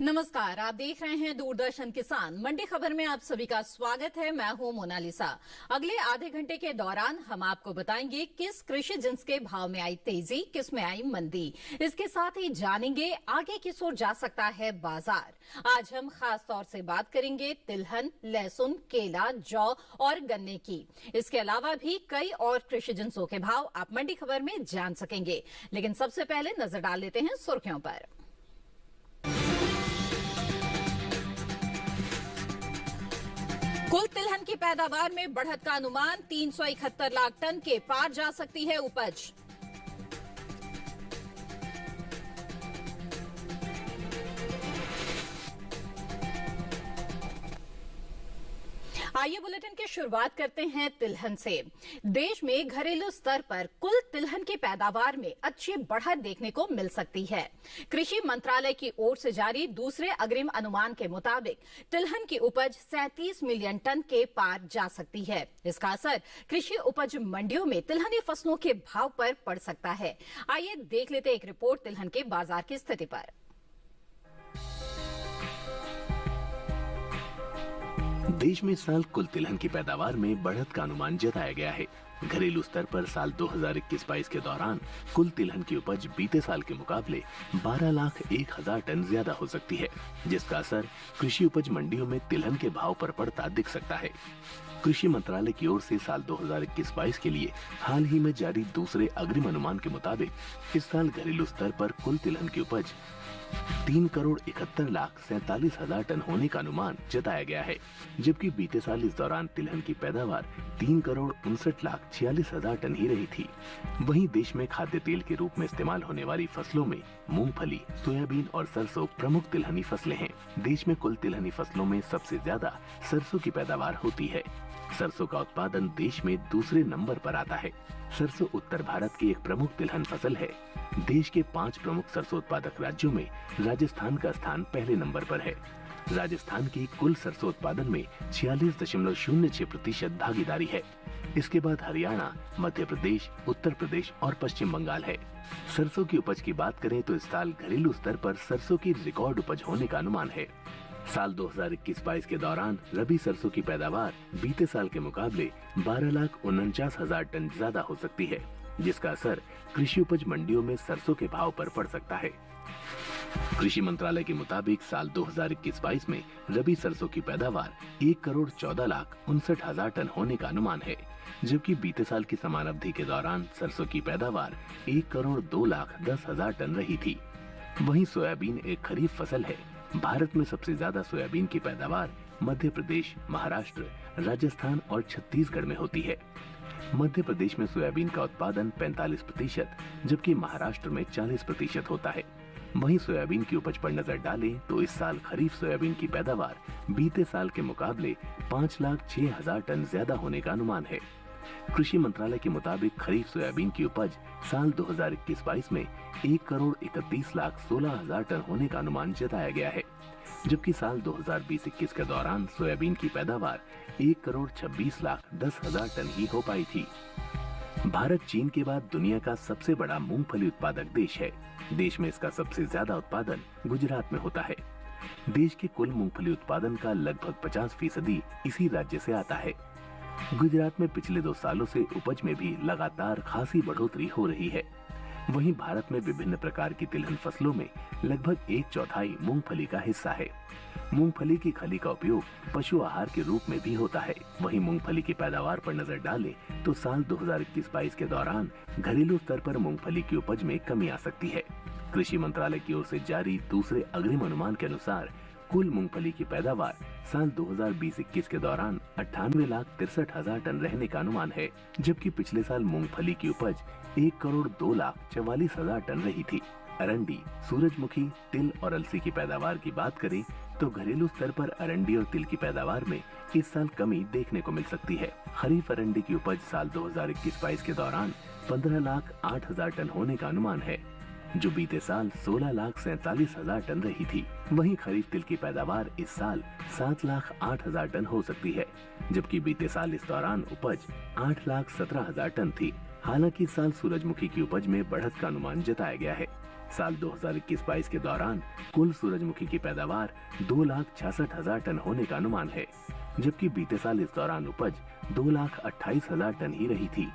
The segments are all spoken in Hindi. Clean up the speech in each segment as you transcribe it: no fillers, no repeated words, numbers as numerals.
नमस्कार, आप देख रहे हैं दूरदर्शन किसान मंडी खबर में आप सभी का स्वागत है। मैं हूं मोनालिसा। अगले आधे घंटे के दौरान हम आपको बताएंगे किस कृषि जिन्स के भाव में आई तेजी, किस में आई मंदी। इसके साथ ही जानेंगे आगे किस ओर जा सकता है बाजार। आज हम खास तौर से बात करेंगे तिलहन, लहसुन, केला, जौ और गन्ने की। इसके अलावा भी कई और कृषि जिन्सों के भाव आप मंडी खबर में जान सकेंगे। लेकिन सबसे पहले नजर डाल लेते हैं सुर्खियों पर। कुल तिलहन की पैदावार में बढ़त का अनुमान 371 लाख टन के पार जा सकती है उपज। आइए बुलेटिन की शुरुआत करते हैं तिलहन से। देश में घरेलू स्तर पर कुल तिलहन की पैदावार में अच्छी बढ़त देखने को मिल सकती है। कृषि मंत्रालय की ओर से जारी दूसरे अग्रिम अनुमान के मुताबिक तिलहन की उपज 37 मिलियन टन के पार जा सकती है। इसका असर कृषि उपज मंडियों में तिलहनी फसलों के भाव पर पड़ सकता है। आइए देख लेते एक रिपोर्ट तिलहन के बाजार की स्थिति पर। देश में इस साल कुल तिलहन की पैदावार में बढ़त का अनुमान जताया गया है। घरेलू स्तर पर साल 2021-22 के दौरान कुल तिलहन की उपज बीते साल के मुकाबले 12,01,000 टन ज्यादा हो सकती है, जिसका असर कृषि उपज मंडियों में तिलहन के भाव पर पड़ता दिख सकता है। कृषि मंत्रालय की ओर से साल 2021-22 के लिए हाल ही में जारी दूसरे अग्रिम अनुमान के मुताबिक इस साल घरेलू स्तर पर कुल तिलहन की उपज 3,71,47,000 टन होने का अनुमान जताया गया है, जबकि बीते साल इस दौरान तिलहन की पैदावार 3,59,46,000 टन ही रही थी। वहीं देश में खाद्य तेल के रूप में इस्तेमाल होने वाली फसलों में मूंगफली, सोयाबीन और सरसों प्रमुख तिलहनी फसलें हैं। देश में कुल तिलहनी फसलों में सबसे ज्यादा सरसों की पैदावार होती है। सरसों का उत्पादन देश में दूसरे नंबर पर आता है। सरसों उत्तर भारत की एक प्रमुख तिलहन फसल है। देश के 5 प्रमुख सरसों उत्पादक राज्यों में राजस्थान का स्थान पहले नंबर पर है। राजस्थान की कुल सरसों उत्पादन में 46.06% भागीदारी है। इसके बाद हरियाणा, मध्य प्रदेश, उत्तर प्रदेश और पश्चिम बंगाल है। सरसों की उपज की बात करें तो इस साल घरेलू स्तर पर सरसों की रिकॉर्ड उपज होने का अनुमान है। साल 2021-22 के दौरान रबी सरसों की पैदावार बीते साल के मुकाबले 12,49,000 टन ज्यादा हो सकती है, जिसका असर कृषि उपज मंडियों में सरसों के भाव पर पड़ सकता है। कृषि मंत्रालय के मुताबिक साल 2021-22 में रबी सरसों की पैदावार 1,14,59,000 टन होने का अनुमान है, जबकि बीते साल की समान अवधि के दौरान सरसों की पैदावार 1,02,10,000 टन रही थी। वहीं सोयाबीन एक खरीफ फसल है। भारत में सबसे ज्यादा सोयाबीन की पैदावार मध्य प्रदेश, महाराष्ट्र, राजस्थान और छत्तीसगढ़ में होती है। मध्य प्रदेश में सोयाबीन का उत्पादन 45%, जबकि महाराष्ट्र में 40% होता है। वहीं सोयाबीन की उपज पर नजर डालें तो इस साल खरीफ सोयाबीन की पैदावार बीते साल के मुकाबले 5,06,000 टन ज्यादा होने का अनुमान है। कृषि मंत्रालय के मुताबिक खरीफ सोयाबीन की उपज साल 2021-22 में 1,31,16,000 टन होने का अनुमान जताया गया है, जबकि साल 2020-21 के दौरान सोयाबीन की पैदावार 1,26,10,000 टन ही हो पाई थी। भारत चीन के बाद दुनिया का सबसे बड़ा मूंगफली उत्पादक देश है। देश में इसका सबसे ज्यादा उत्पादन गुजरात में होता है। देश के कुल मूंगफली उत्पादन का लगभग 50% इसी राज्य से आता है। गुजरात में पिछले 2 सालों से उपज में भी लगातार खासी बढ़ोतरी हो रही है। वहीं भारत में विभिन्न प्रकार की तिलहन फसलों में लगभग 1/4 मूंगफली का हिस्सा है। मूंगफली की खली का उपयोग पशु आहार के रूप में भी होता है। वहीं मूंगफली की पैदावार पर नजर डालें तो साल 2021-22 के दौरान घरेलू स्तर पर मूंगफली की उपज में कमी आ सकती है। कृषि मंत्रालय की ओर से जारी दूसरे अग्रिम अनुमान के अनुसार कुल मूंगफली की पैदावार साल 2020-21 के दौरान 98,63,000 टन रहने का अनुमान है, जबकि पिछले साल मूंगफली की उपज 1,02,44,000 टन रही थी। अरंडी, सूरजमुखी, तिल और अलसी की पैदावार की बात करें तो घरेलू स्तर पर अरंडी और तिल की पैदावार में इस साल कमी देखने को मिल सकती है। खरीफ अरंडी की उपज साल 2021-22 के दौरान 15,08,000 टन होने का अनुमान है, जो बीते साल 16,47,000 टन रही थी। वहीं खरीफ तिल की पैदावार इस साल 7,08,000 टन हो सकती है, जबकि बीते साल इस दौरान उपज 8,17,000 टन थी। हालांकि इस साल सूरजमुखी की उपज में बढ़त का अनुमान जताया गया है। साल 2021-22 के दौरान कुल सूरजमुखी की पैदावार 2,66,000 टन होने का अनुमान है, जबकि बीते साल इस दौरान उपज 2,28,000 टन ही रही थी।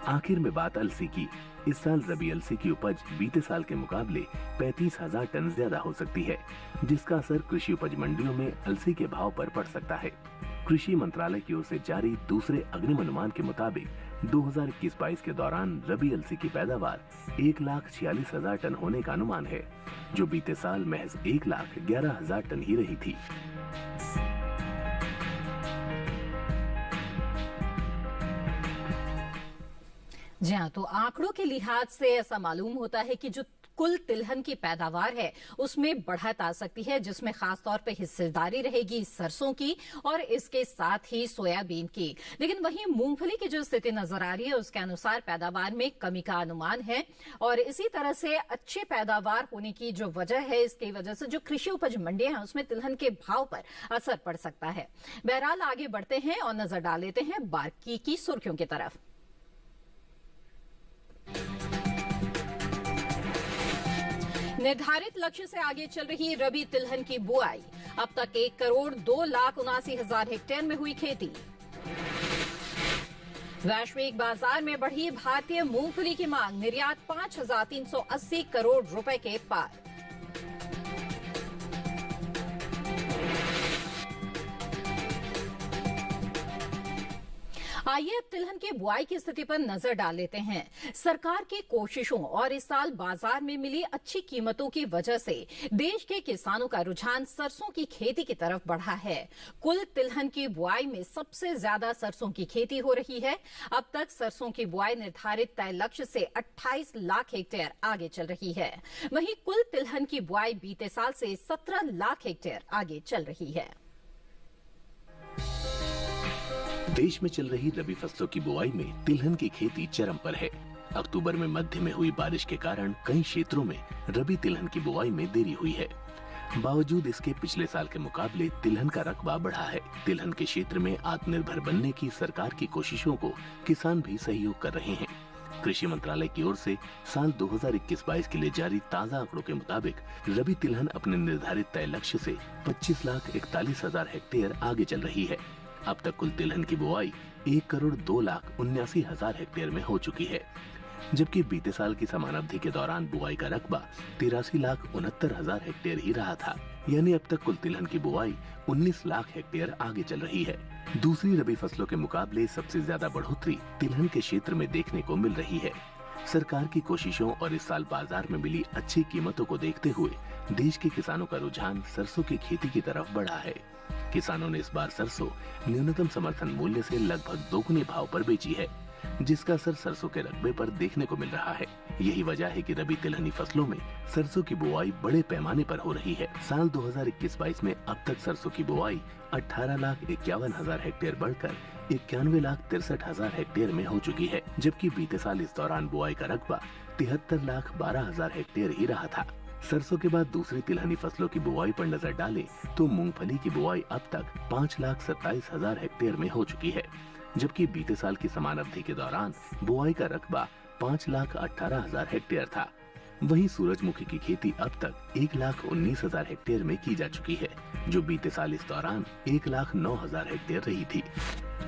आखिर में बात अलसी की। इस साल रबी अलसी की उपज बीते साल के मुकाबले 35,000 टन ज्यादा हो सकती है, जिसका असर कृषि उपज मंडियों में अलसी के भाव पर पड़ सकता है। कृषि मंत्रालय की ओर से जारी दूसरे अग्रिम अनुमान के मुताबिक 2021-22 के दौरान रबी अलसी की पैदावार 1,46,000 टन होने का अनुमान है, जो बीते साल महज 1,11,000 टन ही रही थी। जी हाँ, तो आंकड़ों के लिहाज से ऐसा मालूम होता है कि जो कुल तिलहन की पैदावार है उसमें बढ़त आ सकती है, जिसमें खास तौर पे हिस्सेदारी रहेगी सरसों की और इसके साथ ही सोयाबीन की। लेकिन वहीं मूंगफली की जो स्थिति नजर आ रही है उसके अनुसार पैदावार में कमी का अनुमान है और इसी तरह से अच्छे पैदावार होने की जो वजह है, इसकी वजह से जो कृषि उपज मंडियां हैं उसमें तिलहन के भाव पर असर पड़ सकता है। बहरहाल आगे बढ़ते हैं और नजर डाल लेते हैं बाकी की सुर्खियों की तरफ। निर्धारित लक्ष्य से आगे चल रही रबी तिलहन की बुआई। अब तक 1,02,79,000 हेक्टेयर में हुई खेती। वैश्विक बाजार में बढ़ी भारतीय मूंगफली की मांग, निर्यात 5,380 करोड़ रुपए के पार। आइए अब तिलहन की बुआई की स्थिति पर नजर डाल लेते हैं। सरकार की कोशिशों और इस साल बाजार में मिली अच्छी कीमतों की वजह से देश के किसानों का रुझान सरसों की खेती की तरफ बढ़ा है। कुल तिलहन की बुआई में सबसे ज्यादा सरसों की खेती हो रही है। अब तक सरसों की बुआई निर्धारित तय लक्ष्य से 28 लाख हेक्टेयर आगे चल रही है। वहीं कुल तिलहन की बुआई बीते साल से 17 लाख हेक्टेयर आगे चल रही है। देश में चल रही रबी फसलों की बुआई में तिलहन की खेती चरम पर है। अक्टूबर में मध्य में हुई बारिश के कारण कई क्षेत्रों में रबी तिलहन की बुआई में देरी हुई है। बावजूद इसके पिछले साल के मुकाबले तिलहन का रकबा बढ़ा है। तिलहन के क्षेत्र में आत्मनिर्भर बनने की सरकार की कोशिशों को किसान भी सहयोग कर रहे हैं। कृषि मंत्रालय की ओर से साल 2021-22 के लिए जारी ताजा आंकड़ों के मुताबिक रबी तिलहन अपने निर्धारित तय लक्ष्य से 25,41,000 हेक्टेयर आगे चल रही है। अब तक कुल तिलहन की बुआई 1,02,79,000 हेक्टेयर में हो चुकी है, जबकि बीते साल की समान अवधि के दौरान बुआई का रकबा 83,69,000 हेक्टेयर ही रहा था। यानी अब तक कुल तिलहन की बुआई 19 लाख हेक्टेयर आगे चल रही है। दूसरी रबी फसलों के मुकाबले सबसे ज्यादा बढ़ोतरी तिलहन के क्षेत्र में देखने को मिल रही है। सरकार की कोशिशों और इस साल बाजार में मिली अच्छी कीमतों को देखते हुए देश के किसानों का रुझान सरसों की खेती की तरफ बढ़ा है। किसानों ने इस बार सरसों न्यूनतम समर्थन मूल्य से लगभग दोगुने भाव पर बेची है, जिसका असर सरसों के रकबे पर देखने को मिल रहा है। यही वजह है कि रबी तिलहनी फसलों में सरसों की बुआई बड़े पैमाने पर हो रही है। साल 2021-22 में अब तक सरसों की बुआई 18,51,000 हेक्टेयर बढ़कर 91,63,000 हेक्टेयर में हो चुकी है, जबकि बीते साल इस दौरान बुआई का रकबा 73,12,000 हेक्टेयर ही रहा था। सरसों के बाद दूसरी तिलहनी फसलों की बुआई पर नजर डालें तो मूंगफली की बुआई अब तक 5,27,000 हेक्टेयर में हो चुकी है, जबकि बीते साल की समान अवधि के दौरान बुआई का रकबा 5,18,000 हेक्टेयर था। वहीं सूरजमुखी की खेती अब तक 1,19,000 हेक्टेयर में की जा चुकी है, जो बीते साल इस दौरान 1,09,000 हेक्टेयर रही थी।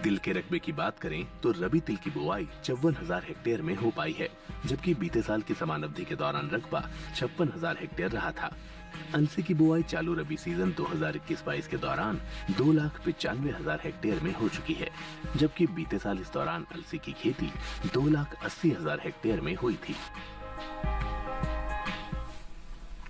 तिल के रकबे की बात करें तो रबी तिल की बुआई 54,000 हेक्टेयर में हो पाई है, जबकि बीते साल की समान अवधि के दौरान रकबा 56,000 हेक्टेयर रहा था। अलसी की बुआई चालू रबी सीजन 2021-22 के दौरान 2,95,000 हेक्टेयर में हो चुकी है, जबकि बीते साल इस दौरान अलसी की खेती 2,80,000 हेक्टेयर में हुई थी।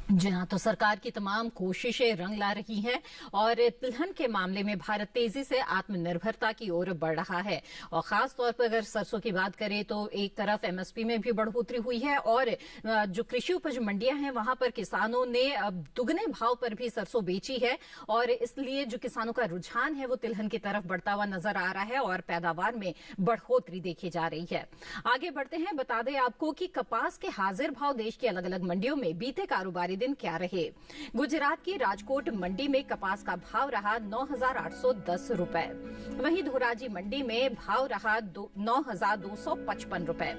जी हाँ, तो सरकार की तमाम कोशिशें रंग ला रही हैं और तिलहन के मामले में भारत तेजी से आत्मनिर्भरता की ओर बढ़ रहा है। और खास तौर पर अगर सरसों की बात करें तो एक तरफ एमएसपी में भी बढ़ोतरी हुई है और जो कृषि उपज मंडियां हैं वहां पर किसानों ने दुगने भाव पर भी सरसों बेची है और इसलिए जो किसानों का रुझान है वो तिलहन की तरफ बढ़ता हुआ नजर आ रहा है और पैदावार में बढ़ोतरी देखी जा रही है। आगे बढ़ते हैं, बता दें आपको कि कपास के हाजिर भाव देश की अलग अलग मंडियों में बीते कारोबारी दिन क्या रहे। गुजरात की राजकोट मंडी में कपास का भाव रहा 9,810 रुपए। वहीं धोराजी मंडी में भाव रहा 9,255 रुपए।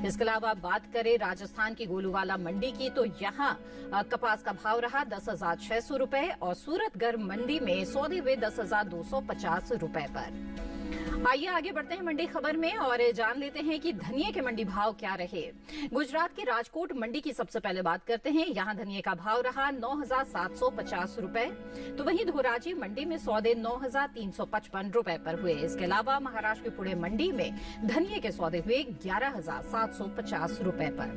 इसके अलावा बात करें राजस्थान की गोलूवाला मंडी की, तो यहाँ कपास का भाव रहा 10,600 रुपए और सूरतगढ़ मंडी में सौदे हुए 10,250 रुपए पर। आइए आगे बढ़ते हैं मंडी खबर में और जान लेते हैं कि धनिये के मंडी भाव क्या रहे। गुजरात की राजकोट मंडी की सबसे पहले बात करते हैं। यहाँ धनिये का भाव रहा 9,750 रुपए, तो वहीं धोराजी मंडी में सौदे 9,355 रुपए पर हुए। इसके अलावा महाराष्ट्र की पुणे मंडी में धनिये के सौदे हुए 11,750 रुपए पर।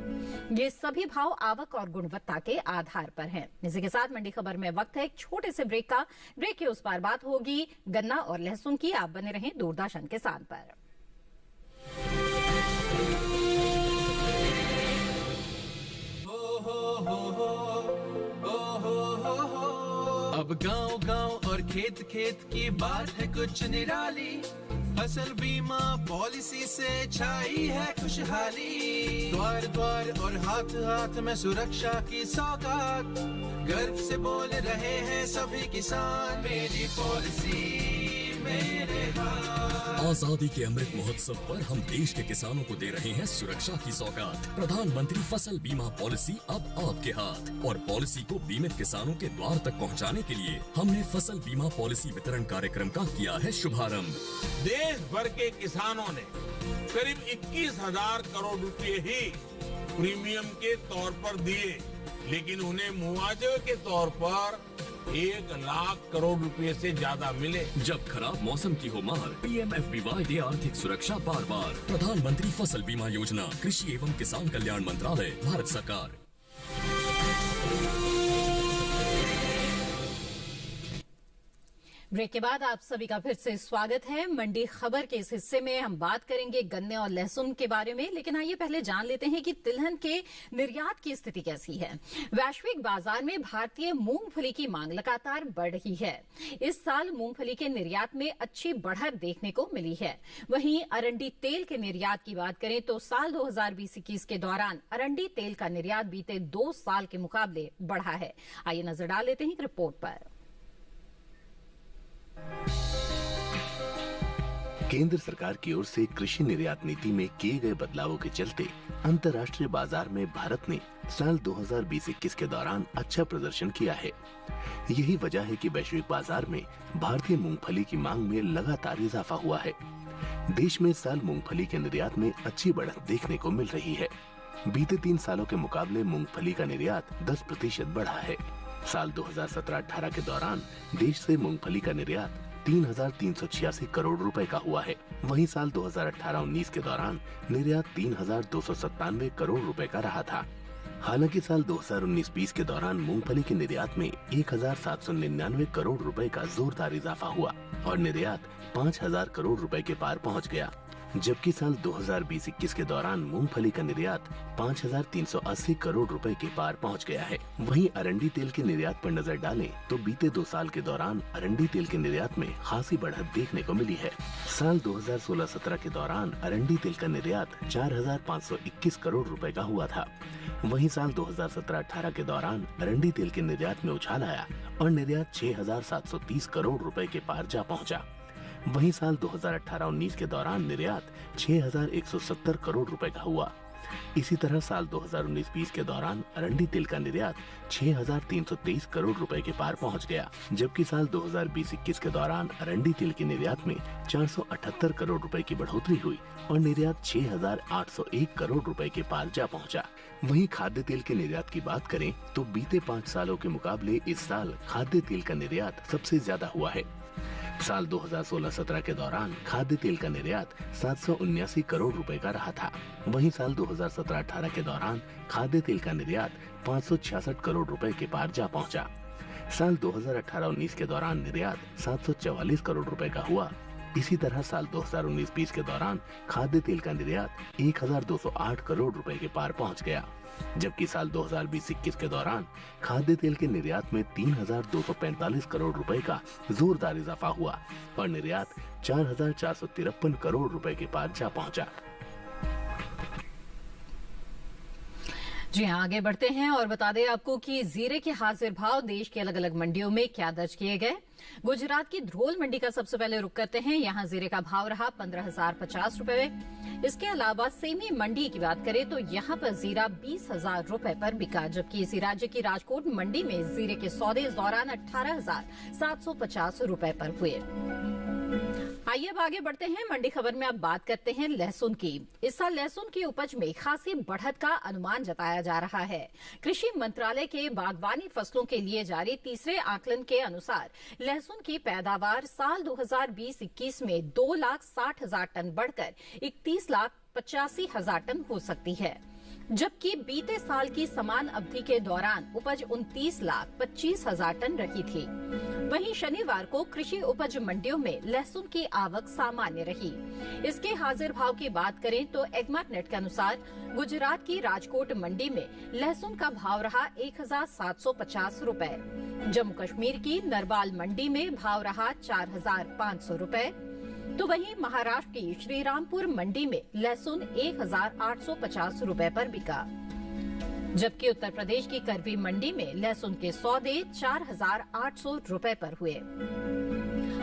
ये सभी भाव आवक और गुणवत्ता के आधार पर हैं। इसी के साथ मंडी खबर में वक्त है एक छोटे से ब्रेक का। ब्रेक के उस पार बात होगी गन्ना और लहसुन की। आप बने रहें दूरदर्शन किसान पर। अब गांव गांव और खेत खेत की बात है कुछ निराली। फसल बीमा पॉलिसी से छाई है खुशहाली। द्वार द्वार और हाथ हाथ में सुरक्षा की सौगात। गर्व से बोल रहे हैं सभी किसान, मेरी पॉलिसी मेरे हाथ। आजादी के अमृत महोत्सव पर हम देश के किसानों को दे रहे हैं सुरक्षा की सौगात। प्रधानमंत्री फसल बीमा पॉलिसी अब आपके हाथ। और पॉलिसी को बीमित किसानों के द्वार तक पहुंचाने के लिए हमने फसल बीमा पॉलिसी वितरण कार्यक्रम का किया है शुभारंभ। देश भर के किसानों ने करीब 21,000 करोड़ रुपए ही प्रीमियम के तौर पर दिए, लेकिन उन्हें मुआवजे के तौर पर 1,00,000 करोड़ रुपए से ज्यादा मिले। जब खराब मौसम की हो मार, PMFBY दे आर्थिक सुरक्षा बार बार। प्रधानमंत्री फसल बीमा योजना, कृषि एवं किसान कल्याण मंत्रालय, भारत सरकार। ब्रेक के बाद आप सभी का फिर से स्वागत है। मंडी खबर के इस हिस्से में हम बात करेंगे गन्ने और लहसुन के बारे में, लेकिन आइए पहले जान लेते हैं कि तिलहन के निर्यात की स्थिति कैसी है। वैश्विक बाजार में भारतीय मूंगफली की मांग लगातार बढ़ रही है। इस साल मूंगफली के निर्यात में अच्छी बढ़त देखने को मिली है। वहीं अरंडी तेल के निर्यात की बात करें तो साल 2020-21 के दौरान अरंडी तेल का निर्यात बीते 2 साल के मुकाबले बढ़ा है। आइए नजर डाल लेते हैं एक रिपोर्ट पर। केंद्र सरकार की ओर से कृषि निर्यात नीति में किए गए बदलावों के चलते अंतर्राष्ट्रीय बाजार में भारत ने साल 2020-21 के दौरान अच्छा प्रदर्शन किया है। यही वजह है कि वैश्विक बाजार में भारतीय मूंगफली की मांग में लगातार इजाफा हुआ है। देश में इस साल मूंगफली के निर्यात में अच्छी बढ़त देखने को मिल रही है। बीते 3 सालों के मुकाबले मूंगफली का निर्यात 10% बढ़ा है। साल 2017-18 के दौरान देश से मूंगफली का निर्यात 3,386 करोड़ रुपए का हुआ है। वहीं साल 2018-19 के दौरान निर्यात 3,297 करोड़ रुपए का रहा था। हालांकि साल 2019-20 के दौरान मूंगफली के निर्यात में 1,799 करोड़ रुपए का जोरदार इजाफा हुआ और निर्यात 5,000 करोड़ रुपए के पार पहुंच गया। जबकि साल 2020-21 के दौरान मूंगफली का निर्यात 5,380 करोड़ रुपए के पार पहुंच गया है। वहीं अरंडी तेल के निर्यात पर नजर डालें तो बीते 2 साल के दौरान अरंडी तेल के निर्यात में खासी बढ़त देखने को मिली है। साल 2016-17 के दौरान अरंडी तेल का निर्यात 4,521 करोड़ रुपए का हुआ था। वहीं साल 2017-18 के दौरान अरंडी तेल के निर्यात में उछाल आया और निर्यात 6,730 करोड़ रुपए के पार जा पहुंचा। वहीं साल 2018-19 के दौरान निर्यात 6,170 करोड़ रुपए का हुआ। इसी तरह साल 2019-20 के दौरान अरंडी तेल का निर्यात 6,323 करोड़ रुपए के पार पहुंच गया, जबकि साल 2020-21 के दौरान अरंडी तेल के निर्यात में 478 करोड़ रुपए की बढ़ोतरी हुई और निर्यात 6,801 करोड़ रुपए के पार जा पहुंचा। वहीं खाद्य तेल के निर्यात की बात करें तो बीते 5 सालों के मुकाबले इस साल खाद्य तेल का निर्यात सबसे ज्यादा हुआ है। साल 2016-17 के दौरान खाद्य तेल का निर्यात 779 करोड़ रुपए का रहा था। वहीं साल 2017-18 के दौरान खाद्य तेल का निर्यात 566 करोड़ रुपए के पार जा पहुंचा। साल 2018-19 के दौरान निर्यात 744 करोड़ रुपए का हुआ। इसी तरह साल 2019-20 के दौरान खाद्य तेल का निर्यात 1,208 करोड़ रुपए के पार पहुंच गया, जबकि साल 2020-21 के दौरान खाद्य तेल के निर्यात में 3,245 करोड़ रुपए का जोरदार इजाफा हुआ और निर्यात 4,453 करोड़ रुपए के पार जा पहुंचा। जी हाँ, आगे बढ़ते हैं और बता दें आपको कि जीरे के हाजिर भाव देश की अलग अलग मंडियों में क्या दर्ज किए गए। गुजरात की ध्रोल मंडी का सबसे पहले रुख करते हैं। यहाँ जीरे का भाव रहा 15,050 रुपए। इसके अलावा सेमी मंडी की बात करें तो यहाँ पर जीरा 20,000 रुपए पर बिका, जबकि इसी राज्य की राजकोट मंडी में जीरे के सौदे इस दौरान 18,750 रुपए पर हुए। आइए अब आगे बढ़ते हैं। मंडी खबर में अब बात करते हैं लहसुन की। इस साल लहसुन की उपज में खासी बढ़त का अनुमान जताया जा रहा है। कृषि मंत्रालय के बागवानी फसलों के लिए जारी तीसरे आकलन के अनुसार लहसुन की पैदावार साल 2020-21 में 2,60,000 टन बढ़कर 31,85,000 टन हो सकती है, जबकि बीते साल की समान अवधि के दौरान उपज 29,25,000 टन रही थी। वहीं शनिवार को कृषि उपज मंडियों में लहसुन की आवक सामान्य रही। इसके हाजिर भाव की बात करें तो एग्मार्क नेट के अनुसार गुजरात की राजकोट मंडी में लहसुन का भाव रहा 1,750 रुपए। जम्मू कश्मीर की नरवाल मंडी में भाव रहा 4,500 रुपए। तो वहीं महाराष्ट्र की श्रीरामपुर मंडी में लहसुन 1,850 रुपए पर बिका, जबकि उत्तर प्रदेश की करवी मंडी में लहसुन के सौदे 4,800 रुपए पर हुए।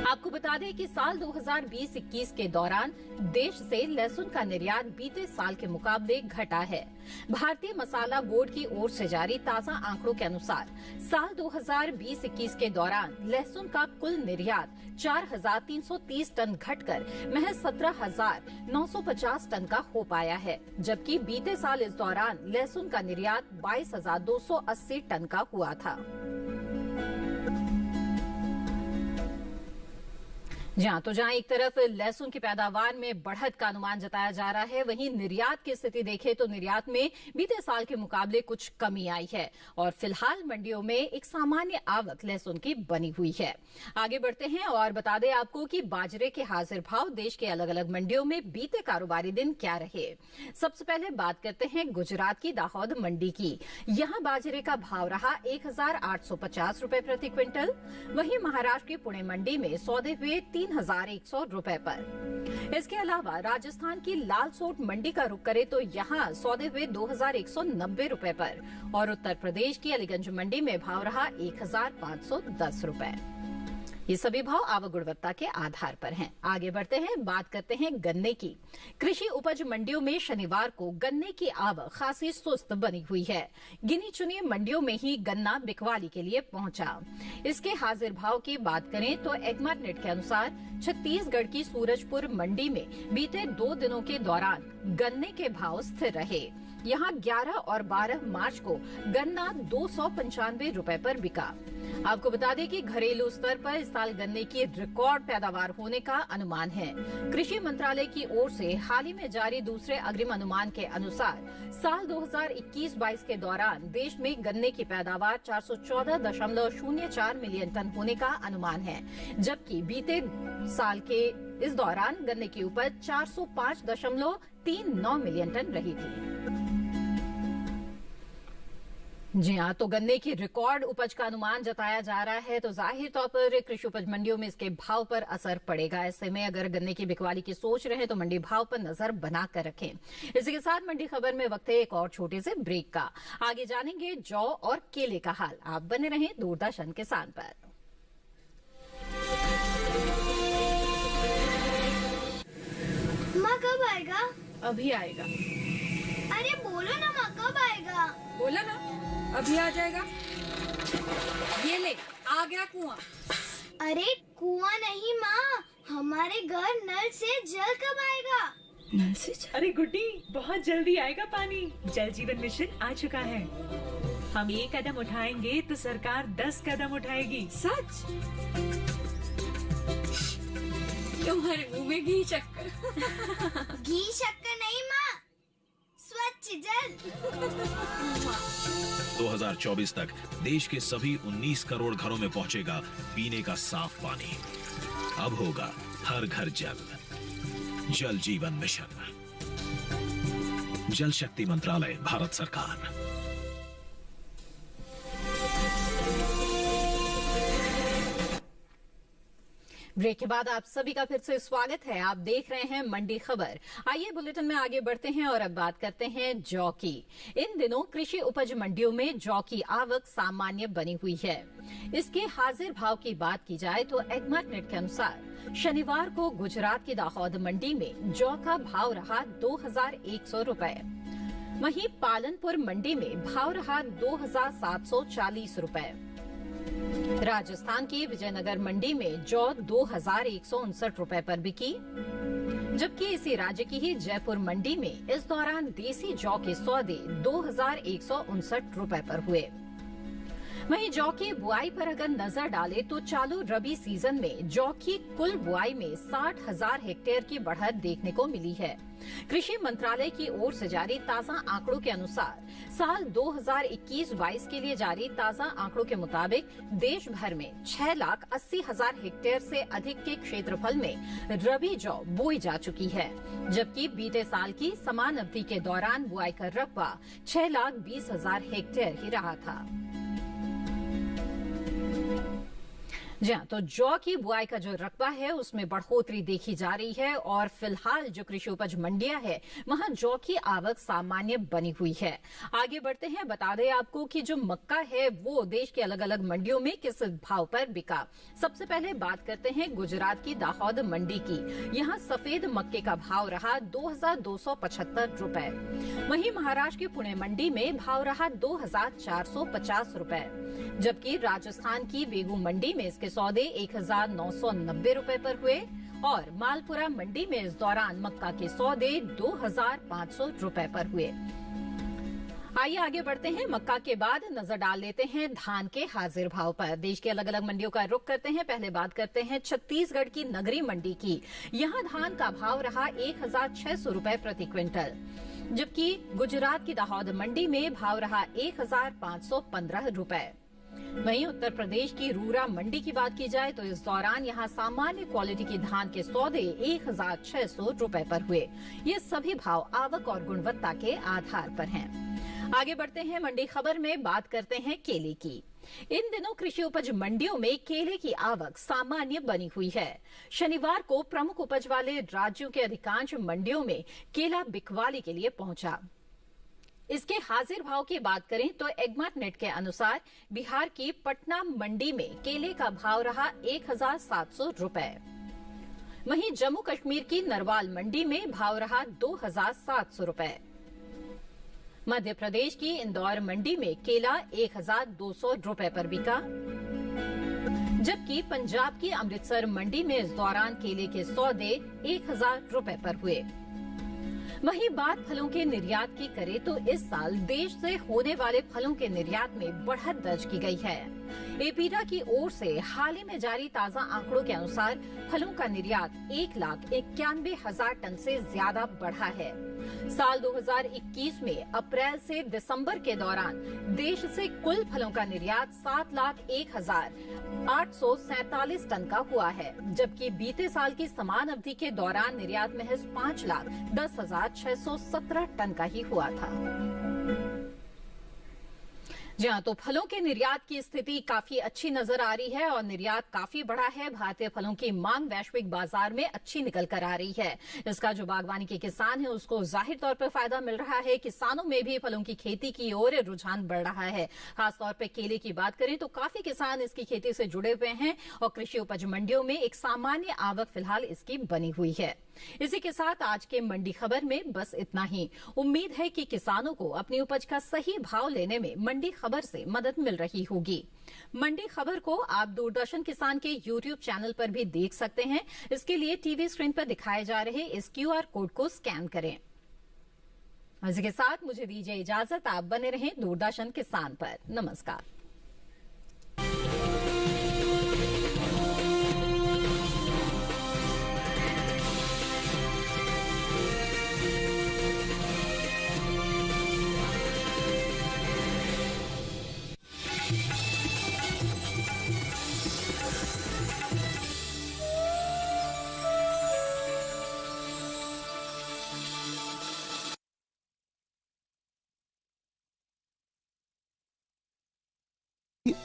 आपको बता दें कि साल 2020-21 के दौरान देश से लहसुन का निर्यात बीते साल के मुकाबले घटा है। भारतीय मसाला बोर्ड की ओर से जारी ताजा आंकड़ों के अनुसार साल 2020-21 के दौरान लहसुन का कुल निर्यात 4,330 टन घटकर महज 17,950 टन का हो पाया है, जबकि बीते साल इस दौरान लहसुन का निर्यात 22,280 टन का हुआ था। जहां एक तरफ लहसुन की पैदावार में बढ़त का अनुमान जताया जा रहा है, वहीं निर्यात की स्थिति देखें तो निर्यात में बीते साल के मुकाबले कुछ कमी आई है और फिलहाल मंडियों में एक सामान्य आवक लहसुन की बनी हुई है। आगे बढ़ते हैं और बता दें आपको कि बाजरे के हाजिर भाव देश के अलग अलग मंडियों में बीते कारोबारी दिन क्या रहे। सबसे पहले बात करते हैं गुजरात की दाहोद मंडी की। यहाँ बाजरे का भाव रहा 1,850 रुपए प्रति क्विंटल। वहीं महाराष्ट्र की पुणे मंडी में सौदे हुए 3,100 रुपए पर। इसके अलावा राजस्थान की लालसोट मंडी का रुख करे तो यहाँ सौदे हुए 2,190 रुपए पर और उत्तर प्रदेश की अलीगंज मंडी में भाव रहा 1,510 रुपए। ये सभी भाव आवक गुणवत्ता के आधार पर हैं। आगे बढ़ते हैं, बात करते हैं गन्ने की। कृषि उपज मंडियों में शनिवार को गन्ने की आवक खासी सुस्त बनी हुई है। गिनी चुनी मंडियों में ही गन्ना बिकवाली के लिए पहुंचा। इसके हाजिर भाव की बात करें तो एग्मार्क नेट के अनुसार छत्तीसगढ़ की सूरजपुर मंडी में बीते 2 दिनों के दौरान गन्ने के भाव स्थिर रहे। यहाँ 11 और 12 मार्च को गन्ना 295 रुपए पर बिका। आपको बता दें कि घरेलू स्तर पर इस साल गन्ने की रिकॉर्ड पैदावार होने का अनुमान है। कृषि मंत्रालय की ओर से हाल ही में जारी दूसरे अग्रिम अनुमान के अनुसार साल 2021-22 के दौरान देश में गन्ने की पैदावार 414.04 मिलियन टन होने का अनुमान है, जबकि बीते साल के इस दौरान गन्ने की उपज 405.39 मिलियन टन रही थी। जी हाँ, तो गन्ने की रिकॉर्ड उपज का अनुमान जताया जा रहा है, तो जाहिर तौर पर कृषि उपज मंडियों में इसके भाव पर असर पड़ेगा। ऐसे में अगर गन्ने की बिकवाली की सोच रहे हैं तो मंडी भाव पर नजर बनाकर रखें। इसी के साथ मंडी खबर में वक्त है एक और छोटे से ब्रेक का। आगे जानेंगे जौ और केले का हाल। आप बने रहें दूरदर्शन किसान पर। माँ कब आएगा? अभी आएगा। अरे बोलो ना माँ कब आएगा? बोला ना अभी आ जाएगा। ये ले आ गया कुआं। अरे कुआं नहीं माँ, हमारे घर नल से जल कब आएगा? नल से जल? अरे गुड्डी, बहुत जल्दी आएगा पानी। जल जीवन मिशन आ चुका है। हम 1 कदम उठाएंगे तो सरकार 10 कदम उठाएगी। सच? तुम्हारे मुंह में घी शक्कर। घी शक्कर नहीं माँ, स्वच्छ जल। 2024 तक देश के सभी 19 करोड़ घरों में पहुंचेगा पीने का साफ पानी। अब होगा हर घर जल। जल जीवन मिशन, जल शक्ति मंत्रालय, भारत सरकार। ब्रेक के बाद आप सभी का फिर से स्वागत है। आप देख रहे हैं मंडी खबर। आइए बुलेटिन में आगे बढ़ते हैं और अब बात करते हैं जौ की। इन दिनों कृषि उपज मंडियों में जौ की आवक सामान्य बनी हुई है। इसके हाजिर भाव की बात की जाए तो एग्मार्ट नेट के अनुसार शनिवार को गुजरात की दाहोद मंडी में जौ का भाव रहा 2100 रुपए। वहीं पालनपुर मंडी में भाव रहा 2740 रुपए। राजस्थान की विजयनगर मंडी में जौ 2159 रुपए पर बिकी, जबकि इसी राज्य की ही जयपुर मंडी में इस दौरान देसी जौ के सौदे 2159 रुपए पर हुए। वहीं जौ की बुआई पर अगर नजर डालें तो चालू रबी सीजन में जौ की कुल बुआई में 60,000 हेक्टेयर की बढ़त देखने को मिली है। कृषि मंत्रालय की ओर से जारी ताजा आंकड़ों के अनुसार साल 2021-22 के लिए जारी ताजा आंकड़ों के मुताबिक देश भर में 6,80,000 हेक्टेयर से अधिक के क्षेत्रफल में रबी जौ बोई जा चुकी है, जबकि बीते साल की समान अवधि के दौरान बुआई का रकबा 6,20,000 हेक्टेयर ही रहा था। जी हाँ, तो जौ की बुआई का जो रकबा है उसमें बढ़ोतरी देखी जा रही है और फिलहाल जो कृषि उपज मंडियां है वहां जौ की आवक सामान्य बनी हुई है। आगे बढ़ते हैं, बता दें आपको कि जो मक्का है वो देश के अलग अलग मंडियों में किस भाव पर बिका। सबसे पहले बात करते हैं गुजरात की दाहोद मंडी की। यहाँ सफेद मक्के का भाव रहा 2275 रुपए। वहीं महाराष्ट्र की पुणे मंडी में भाव रहा 2450 रुपए, जबकि राजस्थान की बेगू मंडी में इसके सौदे 1990 रुपए पर हुए और मालपुरा मंडी में इस दौरान मक्का के सौदे 2500 रुपए पर हुए। आइए आगे बढ़ते हैं, मक्का के बाद नजर डाल लेते हैं धान के हाजिर भाव पर। देश के अलग अलग मंडियों का रुख करते हैं। पहले बात करते हैं छत्तीसगढ़ की नगरी मंडी की। यहाँ धान का भाव रहा 1600 रुपए प्रति क्विंटल, जबकि गुजरात की दाहोद मंडी में भाव रहा 1515 रुपए। वहीं उत्तर प्रदेश की रूरा मंडी की बात की जाए तो इस दौरान यहां सामान्य क्वालिटी की धान के सौदे 1600 रुपए पर हुए। ये सभी भाव आवक और गुणवत्ता के आधार पर हैं। आगे बढ़ते हैं, मंडी खबर में बात करते हैं केले की। इन दिनों कृषि उपज मंडियों में केले की आवक सामान्य बनी हुई है। शनिवार को प्रमुख उपज वाले राज्यों के अधिकांश मंडियों में केला बिकवाली के लिए पहुंचा। इसके हाजिर भाव की बात करें तो एग्मार्ट नेट के अनुसार बिहार की पटना मंडी में केले का भाव रहा 1700 रुपए। वहीं जम्मू कश्मीर की नरवाल मंडी में भाव रहा 2700 रुपए। मध्य प्रदेश की इंदौर मंडी में केला 1200 रुपए पर बिका, जबकि पंजाब की अमृतसर मंडी में इस दौरान केले के सौदे 1000 रुपए पर हुए। वहीं बात फलों के निर्यात की करें तो इस साल देश से होने वाले फलों के निर्यात में बढ़त दर्ज की गई है। एपीडा की ओर से हाल ही में जारी ताजा आंकड़ों के अनुसार फलों का निर्यात 1,91,000 टन से ज्यादा बढ़ा है। साल 2021 में अप्रैल से दिसंबर के दौरान देश से कुल फलों का निर्यात 7,01,847 टन का हुआ है, जबकि बीते साल की समान अवधि के दौरान निर्यात महज 5,10,617 टन का ही हुआ था। जी हाँ, तो फलों के निर्यात की स्थिति काफी अच्छी नजर आ रही है और निर्यात काफी बढ़ा है। भारतीय फलों की मांग वैश्विक बाजार में अच्छी निकल कर आ रही है। इसका जो बागवानी के किसान है उसको जाहिर तौर पर फायदा मिल रहा है। किसानों में भी फलों की खेती की ओर रुझान बढ़ रहा है। खासतौर पर केले की बात करें तो काफी किसान इसकी खेती से जुड़े हुए हैं और कृषि उपज मंडियों में एक सामान्य आवक फिलहाल इसकी बनी हुई है। इसी के साथ आज के मंडी खबर में बस इतना ही। उम्मीद है कि किसानों को अपनी उपज का सही भाव लेने में मंडी खबर से मदद मिल रही होगी। मंडी खबर को आप दूरदर्शन किसान के YouTube चैनल पर भी देख सकते हैं। इसके लिए टीवी स्क्रीन पर दिखाए जा रहे इस QR कोड को स्कैन करें। इसी के साथ मुझे दीजिए इजाजत। आप बने रहें दूरदर्शन किसान पर। नमस्कार।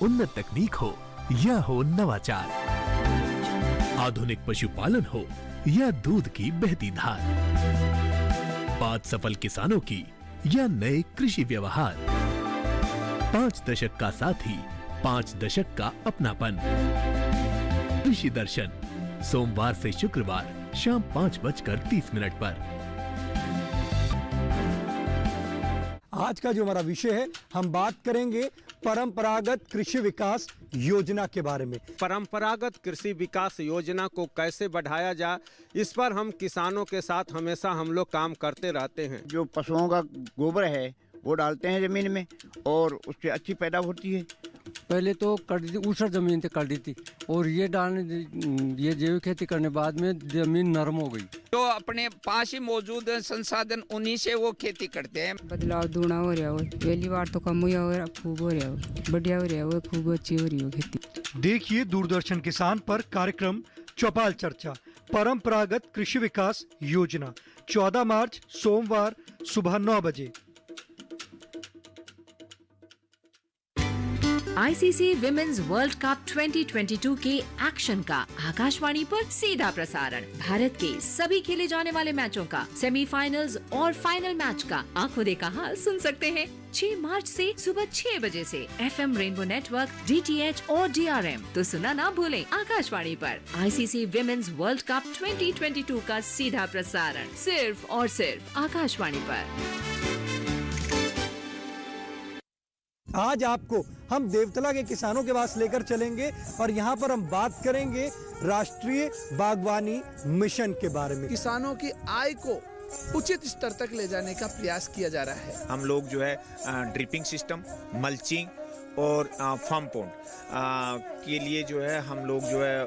उन्नत तकनीक हो या हो नवाचार, आधुनिक पशुपालन हो या दूध की बहती धार, बात सफल किसानों की या नए कृषि व्यवहार, 5 दशक का साथी, 5 दशक का अपनापन। कृषि दर्शन सोमवार से शुक्रवार शाम 5:30 पर। आज का जो हमारा विषय है, हम बात करेंगे परंपरागत कृषि विकास योजना के बारे में। परंपरागत कृषि विकास योजना को कैसे बढ़ाया जाए, इस पर हम किसानों के साथ हमेशा हम लोग काम करते रहते हैं। जो पशुओं का गोबर है वो डालते हैं जमीन में और उससे अच्छी पैदा होती है। पहले तो कर दी थी, ऊसर जमीन पे कर दी थी, और ये जैविक खेती करने बाद में जमीन नरम हो गई। तो अपने पास ही मौजूद संसाधन, उन्हीं से वो खेती करते हैं। बदलाव दूना हो रहा हो, पहली बार तो कम हुआ हो, खूब हो रहा हो, बढ़िया हो रहा हो, खूब अच्छी हो रही हो खेती। देखिए दूरदर्शन किसान पर कार्यक्रम चौपाल चर्चा, परंपरागत कृषि विकास योजना, 14 मार्च सोमवार सुबह 9 बजे। आईसीसी विमेंस वर्ल्ड कप 2022 के एक्शन का आकाशवाणी पर सीधा प्रसारण, भारत के सभी खेले जाने वाले मैचों का, सेमीफाइनल्स और फाइनल मैच का आंखों देखा हाल सुन सकते हैं 6 मार्च से सुबह 6 बजे से FM रेनबो नेटवर्क, DTH और DRM। तो सुना ना भूलें आकाशवाणी पर आईसीसी विमेंस वर्ल्ड कप 2022 का सीधा प्रसारण सिर्फ और सिर्फ आकाशवाणी पर। आज आपको हम देवतला के किसानों के पास लेकर चलेंगे और यहाँ पर हम बात करेंगे राष्ट्रीय बागवानी मिशन के बारे में। किसानों की आय को उचित स्तर तक ले जाने का प्रयास किया जा रहा है। हम लोग जो है ड्रिपिंग सिस्टम, मल्चिंग और फार्म पॉन्ड के लिए जो है हम लोग जो है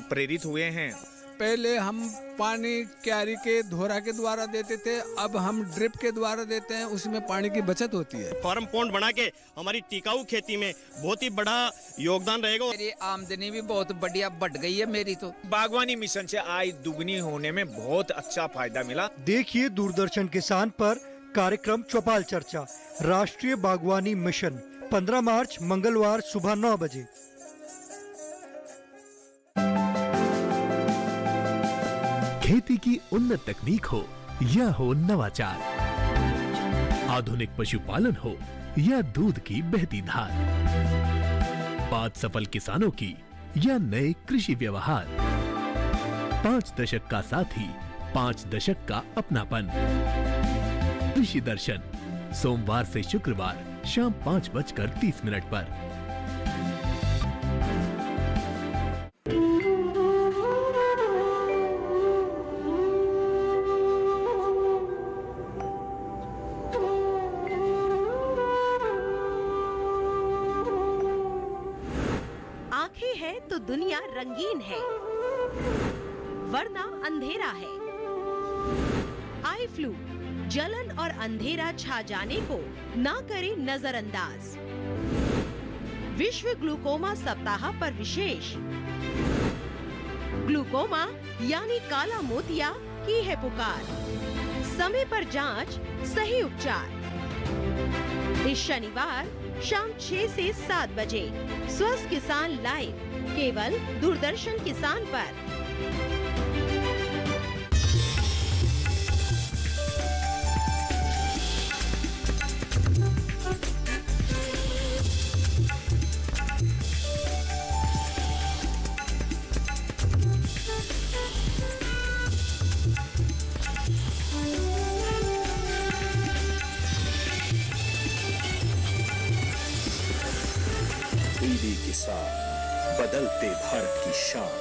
प्रेरित हुए हैं। पहले हम पानी क्यारी के धोरा के द्वारा देते थे, अब हम ड्रिप के द्वारा देते हैं, उसमें पानी की बचत होती है। फार्म पॉन्ड बना के हमारी टिकाऊ खेती में बहुत ही बड़ा योगदान रहेगा। मेरी आमदनी भी बहुत बढ़िया बढ़ गई है मेरी तो। बागवानी मिशन से आय दुगनी होने में बहुत अच्छा फायदा मिला। देखिए दूरदर्शन किसान पर कार्यक्रम चौपाल चर्चा, राष्ट्रीय बागवानी मिशन, 15 मार्च मंगलवार सुबह 9 बजे। खेती की उन्नत तकनीक हो या हो नवाचार, आधुनिक पशुपालन हो या दूध की बहती धार, बात सफल किसानों की या नए कृषि व्यवहार, 5 दशक का साथी, 5 दशक का अपनापन। कृषि दर्शन सोमवार से शुक्रवार शाम 5:30 पर। तो दुनिया रंगीन है, वरना अंधेरा है। आई फ्लू, जलन और अंधेरा छा जाने को ना करे नजरअंदाज। विश्व ग्लूकोमा सप्ताह पर विशेष, ग्लूकोमा यानी काला मोतिया की है पुकार, समय पर जांच, सही उपचार। इस शनिवार शाम 6 से 7 बजे स्वस्थ किसान लाइव, केवल दूरदर्शन किसान पर। टीवी किसान, बदलते भारत की शान।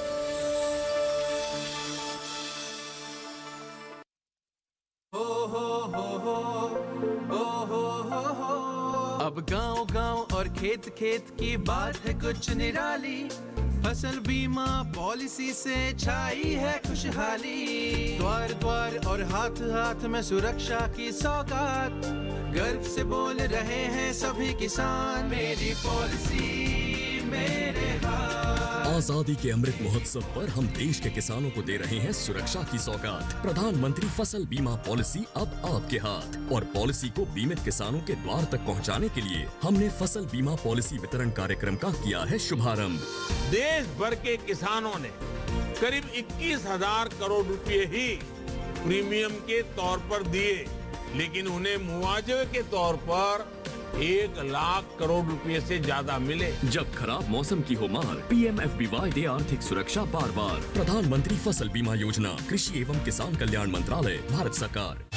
अब गांव गांव और खेत खेत की बात है कुछ निराली, फसल बीमा पॉलिसी से छाई है खुशहाली। द्वार द्वार और हाथ हाथ में सुरक्षा की सौगात, गर्व से बोल रहे हैं सभी किसान, मेरी पॉलिसी मेरे हाथ। आजादी के अमृत महोत्सव पर हम देश के किसानों को दे रहे हैं सुरक्षा की सौगात। प्रधानमंत्री फसल बीमा पॉलिसी अब आपके हाथ, और पॉलिसी को बीमित किसानों के द्वार तक पहुंचाने के लिए हमने फसल बीमा पॉलिसी वितरण कार्यक्रम का किया है शुभारंभ। देश भर के किसानों ने करीब 21,000 करोड़ रुपए ही प्रीमियम के तौर पर दिए, लेकिन उन्हें मुआवजे के तौर पर 1 लाख करोड़ रुपए से ज्यादा मिले। जब खराब मौसम की हो मार, PMFBY दे आर्थिक सुरक्षा बार बार। प्रधानमंत्री फसल बीमा योजना, कृषि एवं किसान कल्याण मंत्रालय, भारत सरकार।